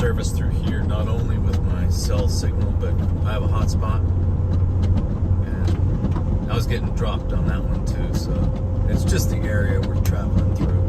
service through here, not only with my cell signal, but I have a hotspot. And I was getting dropped on that one too, so it's just the area we're traveling through.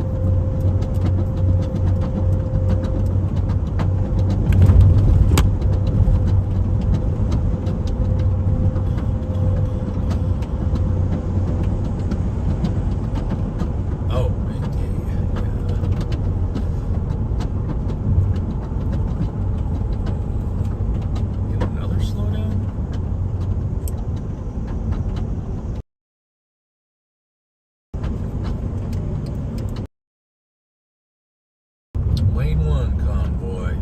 Lane 1 Convoy.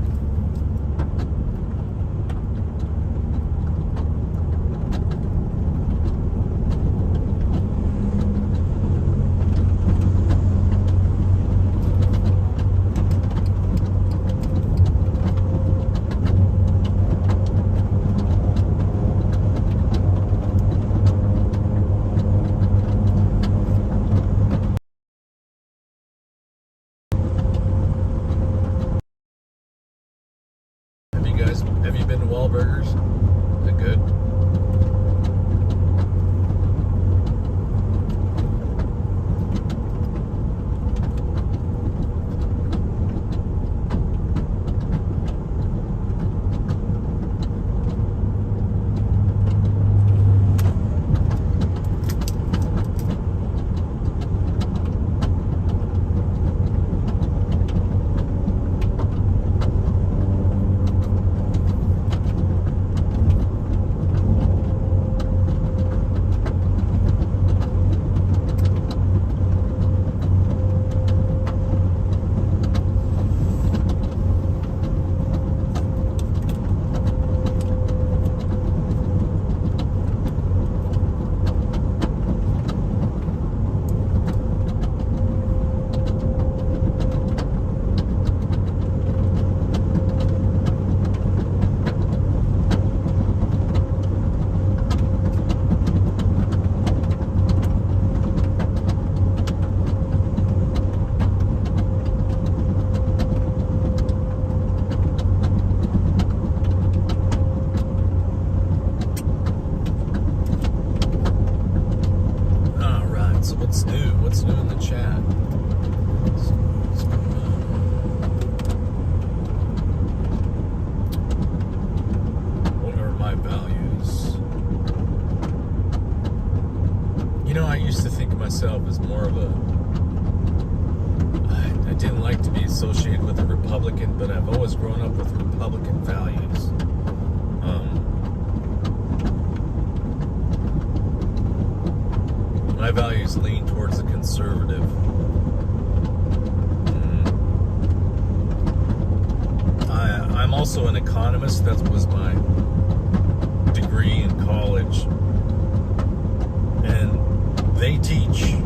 Have you been to Wahlburgers? Is it good? What's new? What's new in the chat? What's going on? What are my values? You know, I used to think of myself as more of a... I didn't like to be associated with a Republican, but I've always grown up with Republican values. My values lean towards the conservative. I'm also an economist. That was my degree in college. And they teach,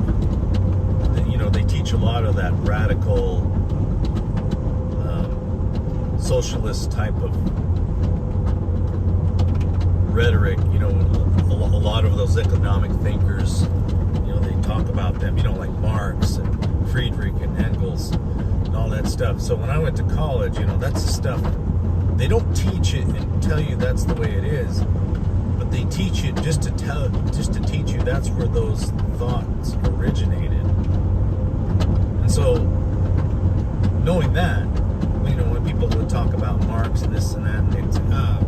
they teach a lot of that radical socialist type of rhetoric. A lot of those economic thinkers, they talk about them, like Marx and Friedrich and Engels and all that stuff. So when I went to college, that's the stuff. They don't teach it and tell you that's the way it is, but they teach it just to teach you that's where those thoughts originated. And so, knowing that, when people would talk about Marx and this and that, and they'd say,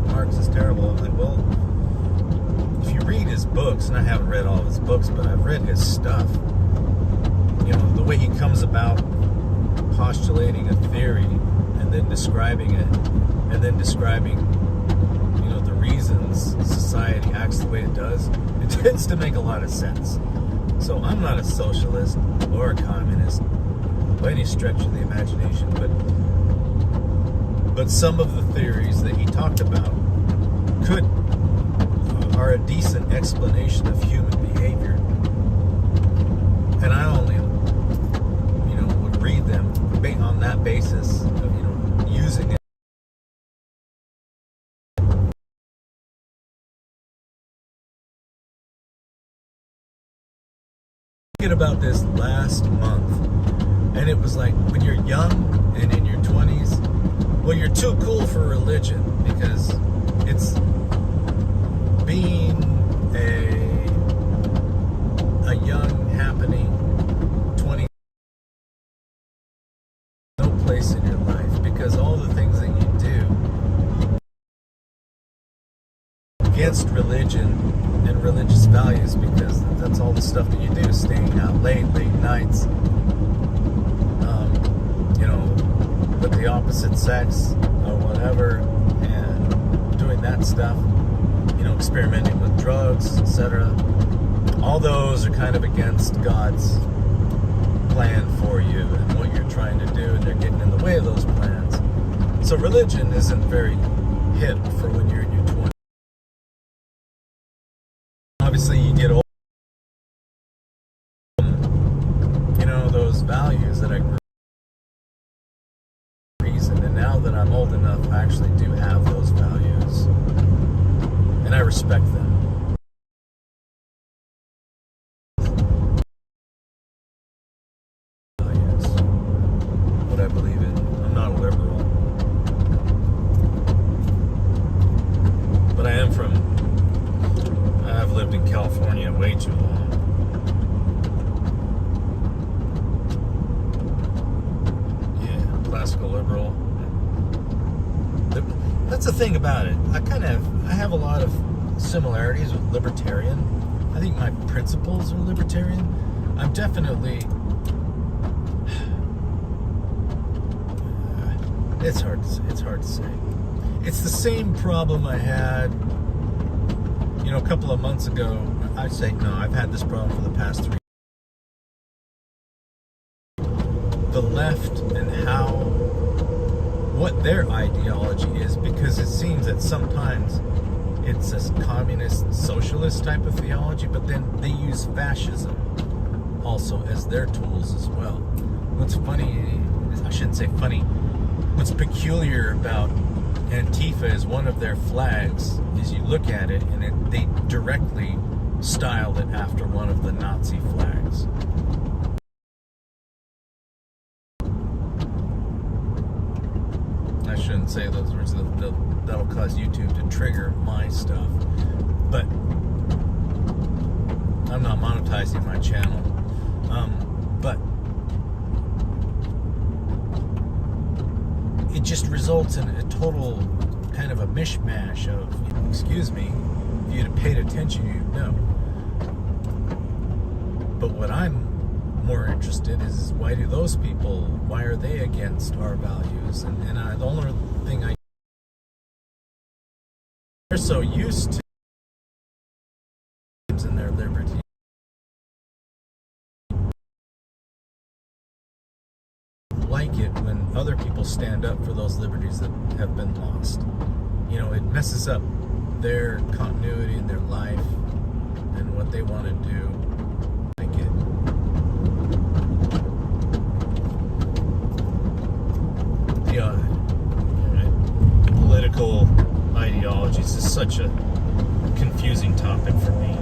Marx is terrible. I'm like, well, if you read his books, and I haven't read all of his books, but I've read his stuff, the way he comes about postulating a theory and then describing it, and then describing, the reasons society acts the way it does, it tends to make a lot of sense. So I'm not a socialist or a communist by any stretch of the imagination, but some of the theories that he talked about are a decent explanation of human behavior, and I only would read them on that basis of using it. Thinking about this last month, and it was like, when you're young and in your 20s, well, you're too cool for religion because it's being a young, happening 20, no place in your life, because all the things that you do against religion and religious values, because that's all the stuff that you do, staying out late nights, with the opposite sex or whatever, and doing that stuff, experimenting with drugs, etc. All those are kind of against God's plan for you and what you're trying to do, and they're getting in the way of those plans. So religion isn't very hip for when you're in your 20s. Obviously, you get old, those values that I grew up with, and now that I'm old enough, I actually do have those values, and I respect them. Values, what I believe in. I'm not a liberal, but I've lived in California way too long. Classical liberal. That's the thing about it. I have a lot of similarities with libertarian. I think my principles are libertarian. I'm definitely. It's hard to say. It's the same problem I had, a couple of months ago. I'd say no. I've had this problem for the past 3. The left and what their ideology is, because it seems that sometimes it's a communist, socialist type of theology, but then they use fascism also as their tools as well. What's funny, I shouldn't say funny, what's peculiar about Antifa is one of their flags is you look at it and they directly styled it after one of the Nazi flags. I shouldn't say those words. That'll cause YouTube to trigger my stuff. But I'm not monetizing my channel. But it just results in a total kind of a mishmash of, excuse me, if you'd have paid attention, you'd know. But what I'm more interested is why do those people, why are they against our values? And the only thing they're so used to in their liberty. Like it when other people stand up for those liberties that have been lost. It messes up their continuity in their life and what they want to do. Like it. Political ideologies is such a confusing topic for me.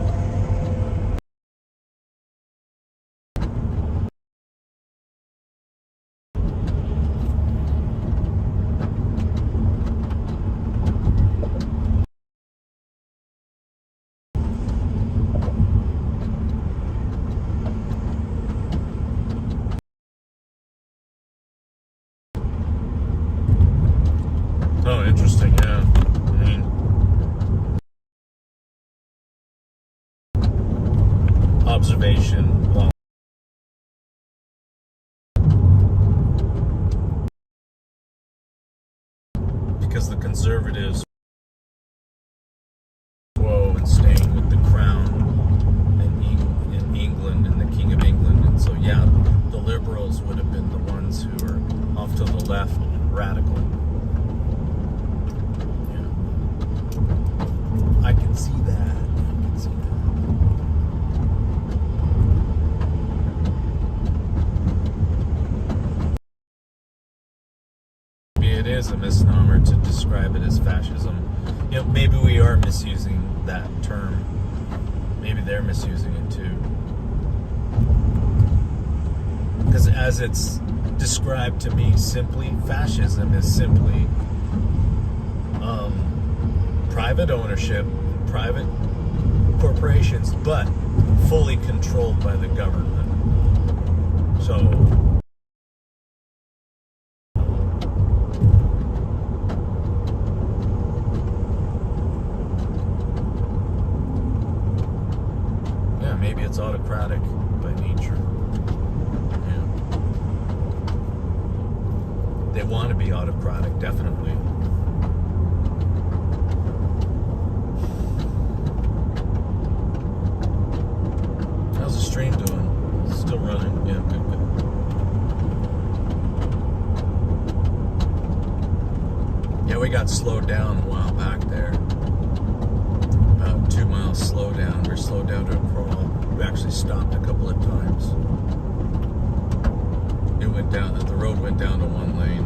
Oh, interesting, yeah. Observation. Well, because the conservatives and staying with the crown in England and the King of England, and so yeah, the liberals would have been the ones who are off to the left and radical. I can see that. Maybe it is a misnomer to describe it as fascism. Maybe we are misusing that term. Maybe they're misusing it too. Because as it's described to me simply, fascism is simply private ownership, private corporations, but fully controlled by the government. So yeah, maybe it's autocratic by nature. Yeah. They want to be autocratic, definitely. How's the stream doing? It's still running. Yeah, good. Yeah, we got slowed down a while back there. About 2 miles slow down. We're slowed down to a crawl. We actually stopped a couple of times. It went down. The road went down to one lane.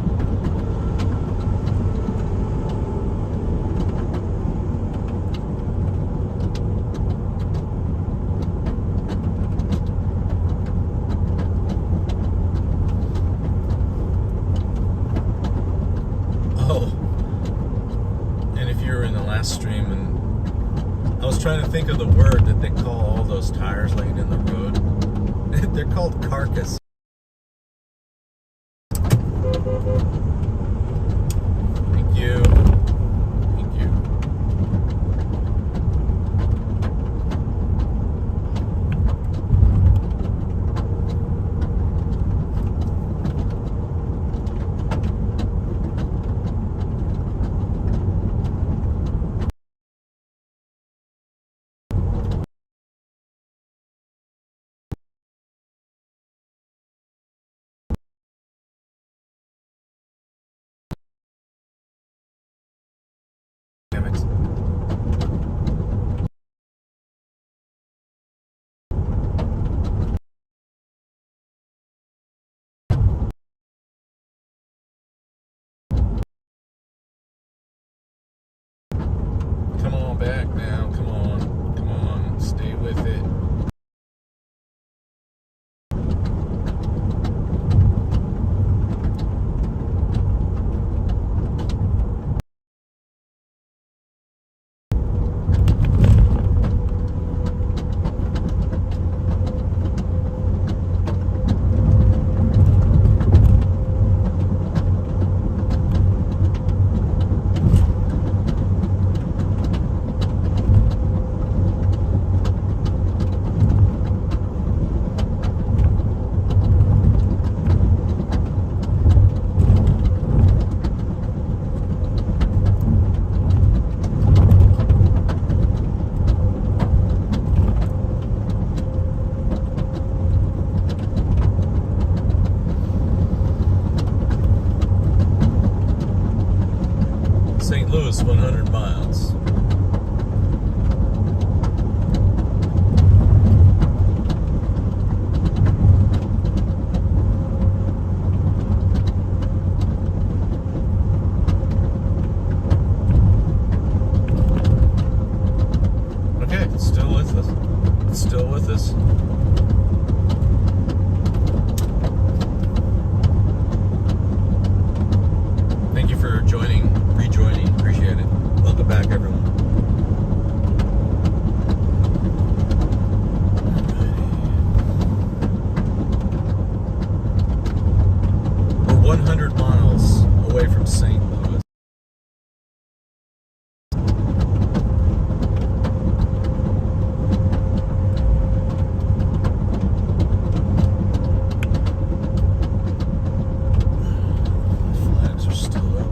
Stream, and I was trying to think of the word that they call all those tires laying in the road. They're called carcass. Thank you. Thank you. Damn it. Come on back now. Come on. Come on. Stay with it. St. Louis, 100 miles. Okay, it's still with us. It's still with us. Thank you for rejoining. Appreciate it. Welcome back, everyone. We're 100 miles away from St. Louis. Flags are still up.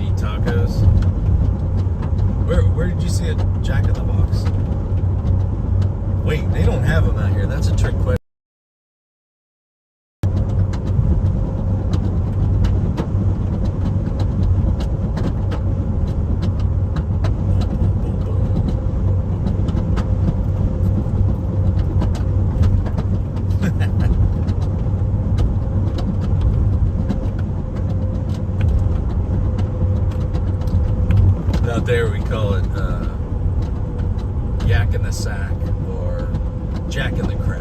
Eat tacos. Where did you see a Jack in the Box? Wait, they don't have them out here. That's a trick question. banana sack or Jack in the Crack.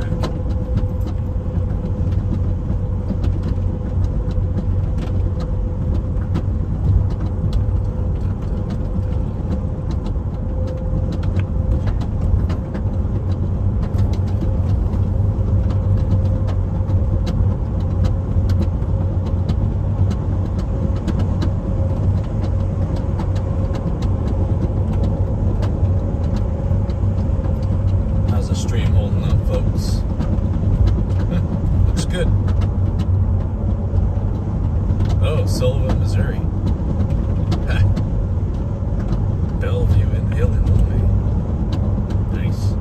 Sullivan, Missouri. Bellevue in Illinois. Nice.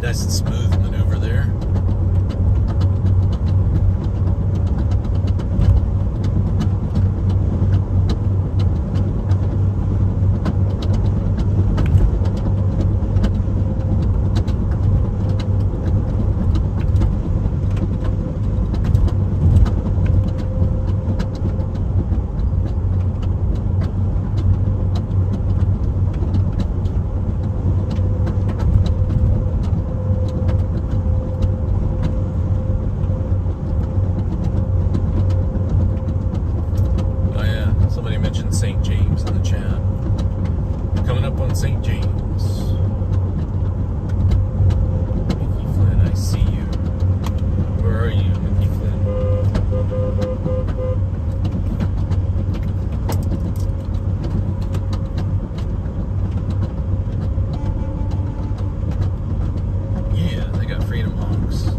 Nice and smooth maneuver there. St. James in the chat. Coming up on St. James. Mickey Flynn, I see you. Where are you, Mickey Flynn? Yeah, they got Freedom Hawks.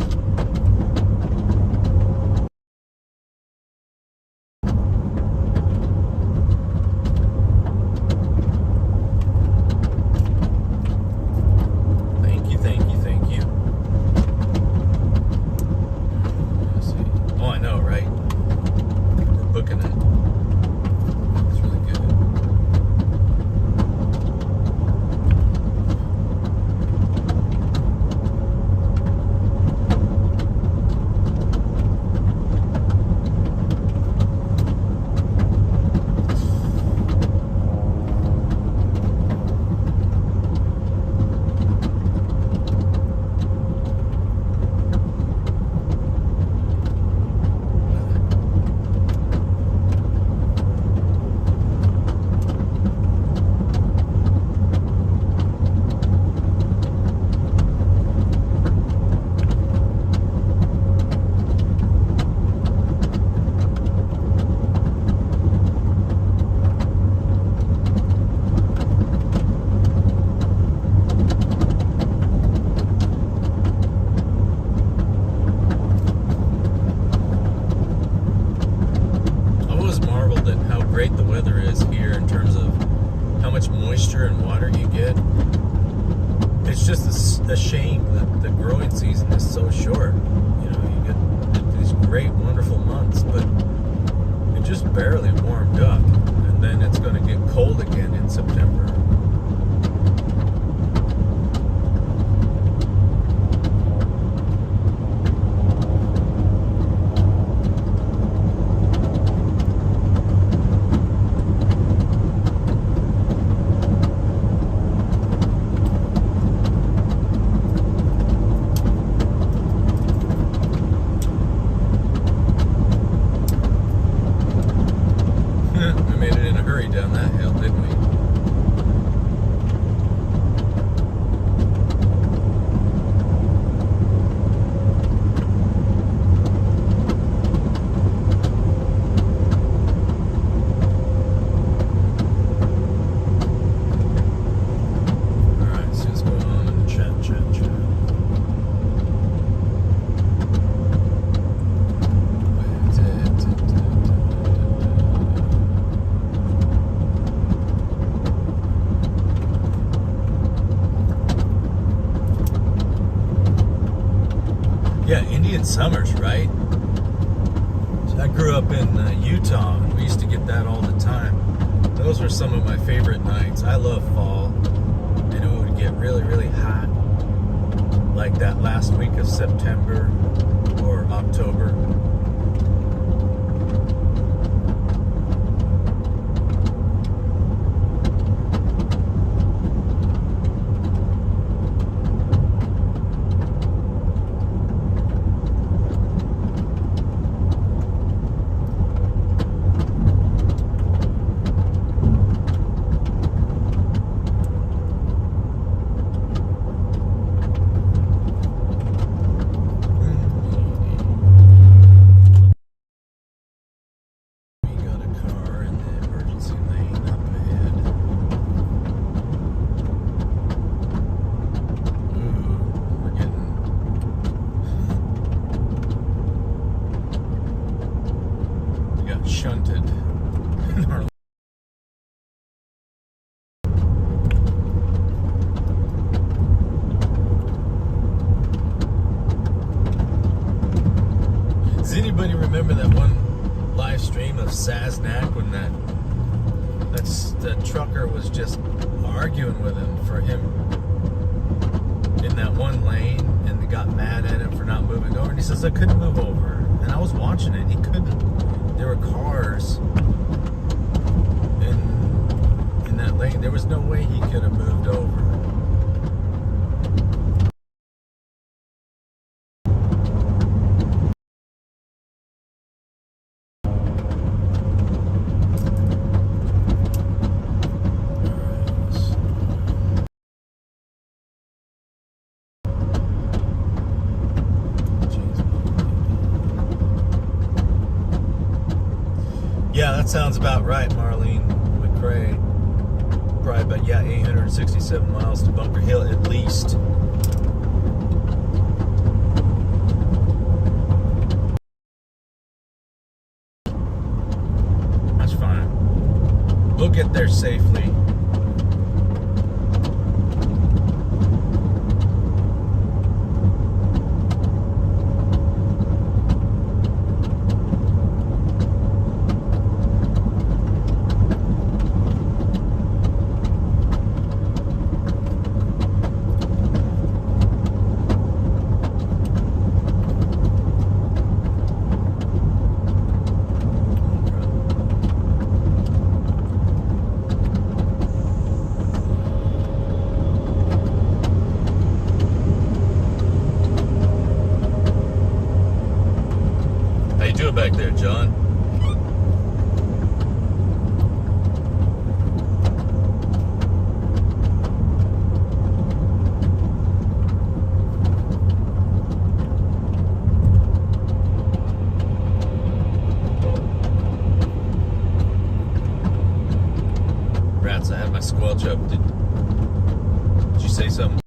Great the weather is here in terms of how much moisture and water you get. It's just a shame that the growing season is so short. You know, you get these great, wonderful months, but it just barely warmed up, and then it's going to get cold again in September. Down that hill, didn't we? Alright, see what's going on in the chat. Yeah, Indian summers, right? So I grew grew up in Utah, and we used to get that all the time. Those were some of my favorite nights. I love fall. And it would get really, really hot, like that last week of September or October. Shunted in our Does anybody remember that one live stream of Saznak when that trucker was just arguing with him for him in that one lane, and they got mad at him for not moving over, and he says, I couldn't move over, and I was watching it, he couldn't. There were cars in that lane. There was no way he could have moved over. Yeah, that sounds about right, Marlene McCrae. Probably about, 867 miles to Bunker Hill at least. That's fine. We'll get there safely. Back there, John. Rats, I had my squelch up. Did you say something?